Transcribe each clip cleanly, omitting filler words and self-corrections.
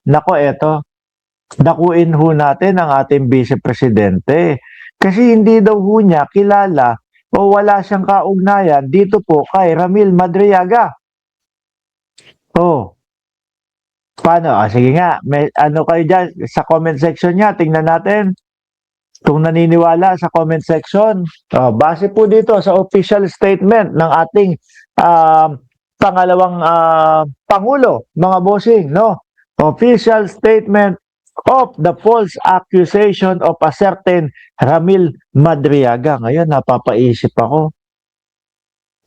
nako eto, dakuin ho natin ang ating Vice Presidente. Kasi hindi daw ho niya kilala o wala siyang kaugnayan dito po kay Ramil Madriaga. Oh, paano? Sige nga, may ano kayo dyan sa comment section niya, tingnan natin kung naniniwala sa comment section. Base po dito sa official statement ng ating pangalawang Pangulo, mga bossing, no? Official statement of the false accusation of a certain Ramil Madriaga. Ngayon, napapaisip ako.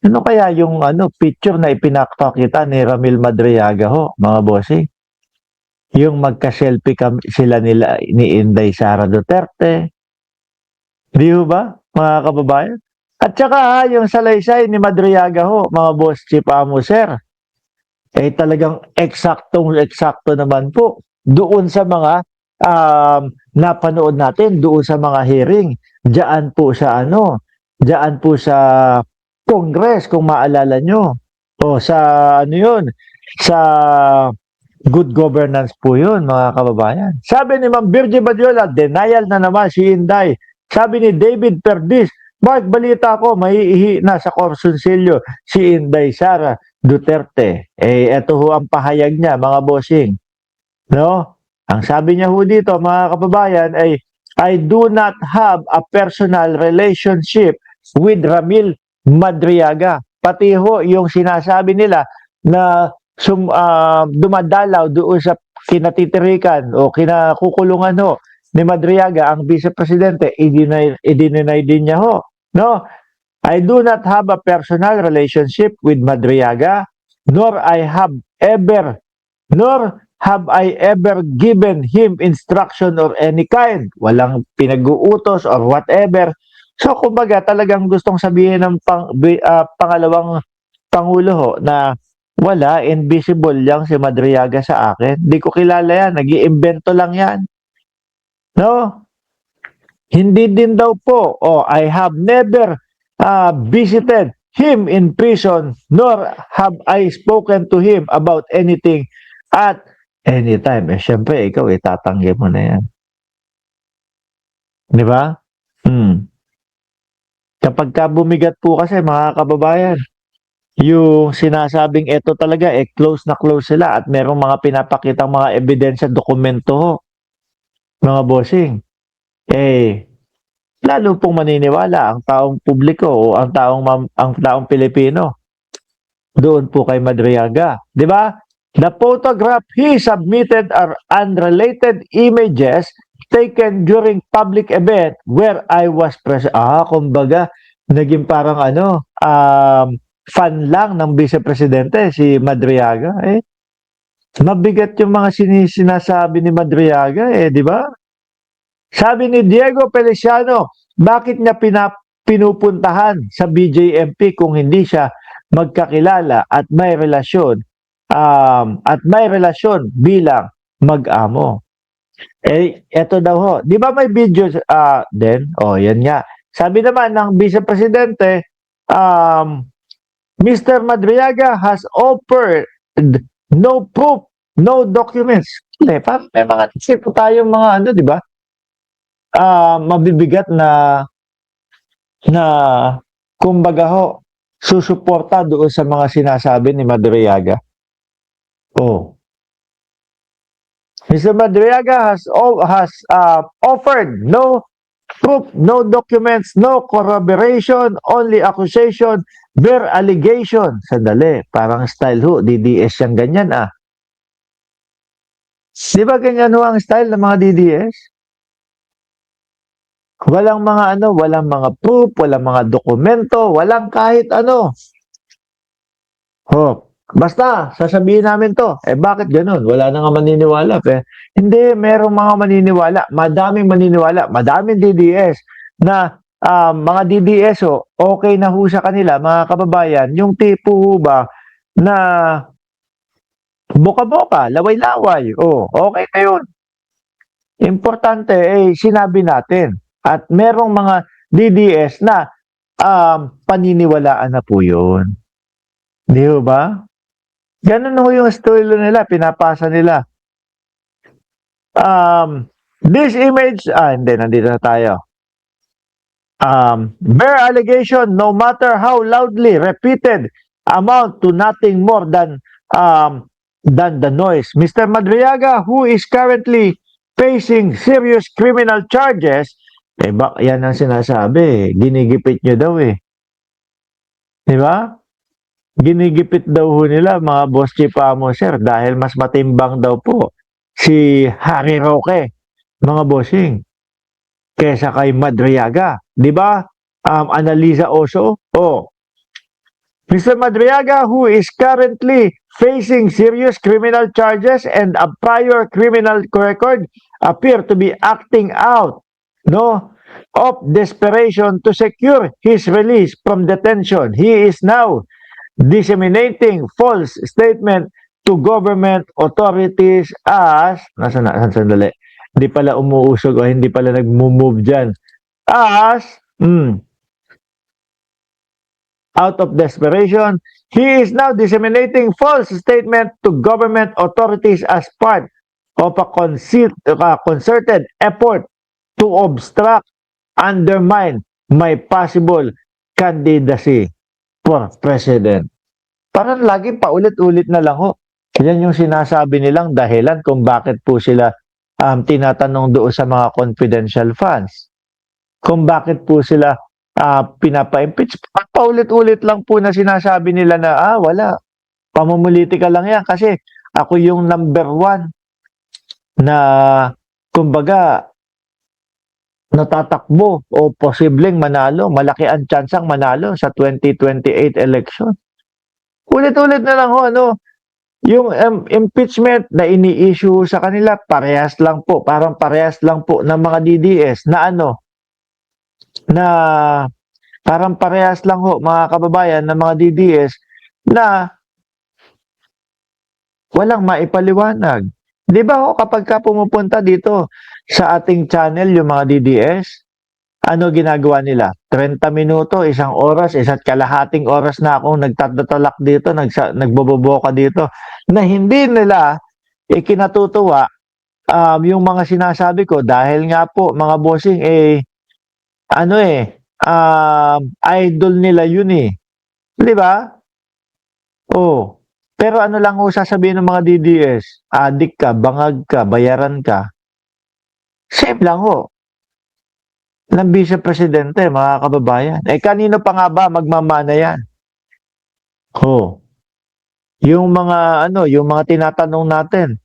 Ano kaya yung picture na ipinakita ni Ramil Madriaga ho, mga bossing? Yung magka-selfie sila ni Inday Sara Duterte. Di ba, mga kababayan? At saka yung salaysay ni Madriaga ho, mga boss Chief Amo Sir, talagang eksaktong-eksakto naman po doon sa mga napanood natin, doon sa mga hearing. Diyan po sa diyan po sa Congress, kung maalala nyo. O sa yun, sa good governance po yun, mga kababayan. Sabi ni Ma'am Virgie Badiola, denial na naman si Inday. Sabi ni David Perdis, Mark, balita ko, maiihi na sa Consulsilyo si Inday Sara Duterte. Eto ho ang pahayag niya, mga bossing. No? Ang sabi niya ho dito, mga kababayan, ay, I do not have a personal relationship with Ramil Madriaga. Pati ho yung sinasabi nila na dumadalaw doon sa kinatitirikan o kinakukulungan ho ni Madriaga, ang Vice Presidente, i-deny din niya ho. No, I do not have a personal relationship with Madriaga, nor have I ever given him instruction or any kind. Walang pinag-uutos or whatever. So, kumbaga, talagang gustong sabihin ng pangalawang Pangulo ho na wala, invisible lang si Madriaga sa akin. Di ko kilala yan, nag-iimbento lang yan. No? Hindi din daw po, I have never visited him in prison, nor have I spoken to him about anything at any time. Siyempre, ikaw, tatanggi mo na yan. Di ba? Kapag ka bumigat po kasi, mga kababayan, yung sinasabing ito talaga, close na close sila at merong mga pinapakitang mga ebidensya, dokumento ho, mga bossing. Lalo pong maniniwala ang taong publiko o ang taong Pilipino doon po kay Madriaga. Di ba? The photograph he submitted are unrelated images taken during public event where I was present. Kumbaga, naging parang fan lang ng Vice Presidente, si Madriaga. Mabigat yung mga sinasabi ni Madriaga, di ba? Sabi ni Diego Feliciano, bakit niya pinupuntahan sa BJMP kung hindi siya magkakilala at may relasyon bilang mag-amo? Eto daw ho. Di ba may video din? Yan nga. Sabi naman ng Vice Presidente, Mr. Madriaga has offered no proof, no documents. May mga tipo tayong mga di ba? Mabibigat na kumbaga ho, susuporta doon sa mga sinasabi ni Madriaga. Mr. Madriaga has offered no proof, no documents, no corroboration, only accusation, bare allegation. Sandali, parang style ho, DDS yan ganyan Di ba ganyan ho ang style ng mga DDS? Walang walang mga proof, walang mga dokumento, walang kahit basta, sasabihin namin to. Bakit ganun? Wala na nga maniniwala. Hindi, merong mga maniniwala. Madaming maniniwala. Madaming DDS na mga DDS okay na ho sa kanila, mga kababayan. Yung tipo ho ba na boka-boka, laway-laway. Okay na yun. Importante, sinabi natin. At merong mga DDS na paniniwalaan na po yun. Di ba? Ganun ho yung estilo nila, pinapasa nila. This image, hindi, nandito na tayo. Bare allegation, no matter how loudly repeated, amount to nothing more than the noise. Mr. Madriaga, who is currently facing serious criminal charges, yan ang sinasabi, ginigipit nyo daw eh. Di ba? Ginigipit daw ho nila mga boss chief amo, sir, dahil mas matimbang daw po si Harry Roque, mga bossing, kesa kay Madriaga. Di ba? Analiza Oso. Mr. Madriaga, who is currently facing serious criminal charges and a prior criminal record, appear to be acting out, of desperation to secure his release from detention. He is now disseminating false statement to government authorities as, sandali, hindi pala umuusog o hindi pala nag-move dyan, as, out of desperation, he is now disseminating false statement to government authorities as part of a concerted effort to obstruct, undermine my possible candidacy for president. Parang lagi paulit-ulit na lang ho. Yan yung sinasabi nilang dahilan kung bakit po sila tinatanong doon sa mga confidential funds. Kung bakit po sila pinapa-impeach. Paulit-ulit lang po na sinasabi nila na, wala. Pamumulitika lang yan. Kasi ako yung number 1 na, kumbaga, natatakbo o posibleng manalo. Malaki ang tsansang manalo sa 2028 election. Ulit-ulit na lang ho, yung impeachment na ini-issue sa kanila, parehas lang po. Parang parehas lang po ng mga DDS na na parang parehas lang ho mga kababayan ng mga DDS na walang maipaliwanag. Di ba ho kapag ka pumupunta dito sa ating channel yung mga DDS, ano ginagawa nila? 30 minuto, 1 oras, 1 kalahating oras na akong nagtatalak dito, nagboboboka dito, na hindi nila ikinatutuwa yung mga sinasabi ko dahil nga po mga bossing idol nila yun eh. Di ba? Pero ano lang ho sasabihin ng mga DDS? Adik ka, bangag ka, bayaran ka. Same lang ho. Ng vice-presidente, mga kababayan. Kanino pa nga ba magmamana yan? Yung mga tinatanong natin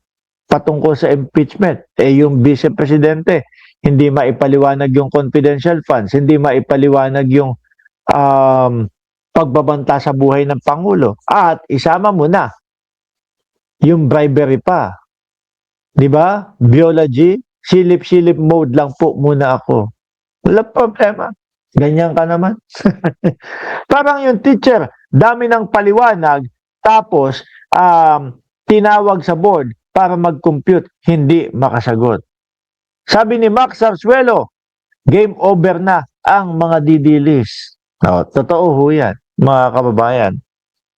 patungkol sa impeachment, yung vice-presidente, hindi maipaliwanag yung confidential funds, hindi maipaliwanag yung pagbabanta sa buhay ng Pangulo. At isama mo na yung bribery pa. Di ba? Biology, silip-silip mode lang po muna ako. Wala problema. Ganyan ka naman. Parang yung teacher, dami ng paliwanag, tapos tinawag sa board para mag-compute, hindi makasagot. Sabi ni Max Sarsuelo, game over na ang mga didilis. Totoo ho yan, mga kababayan.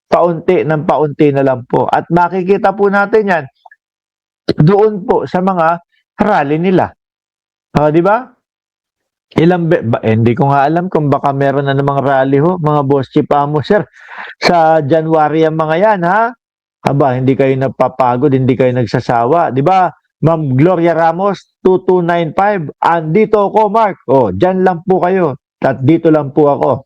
Paunti ng paunti na lang po. At makikita po natin yan doon po sa mga rally nila. Di ba? Hindi ko nga alam kung baka meron na namang rally ho, mga boss chief amo, sir. Sa January ang mga yan, ha? Hindi kayo napapagod, hindi kayo nagsasawa. Di ba? Ma'am Gloria Ramos, 2295. Andito ako, Mark. Dyan lang po kayo. At dito lang po ako.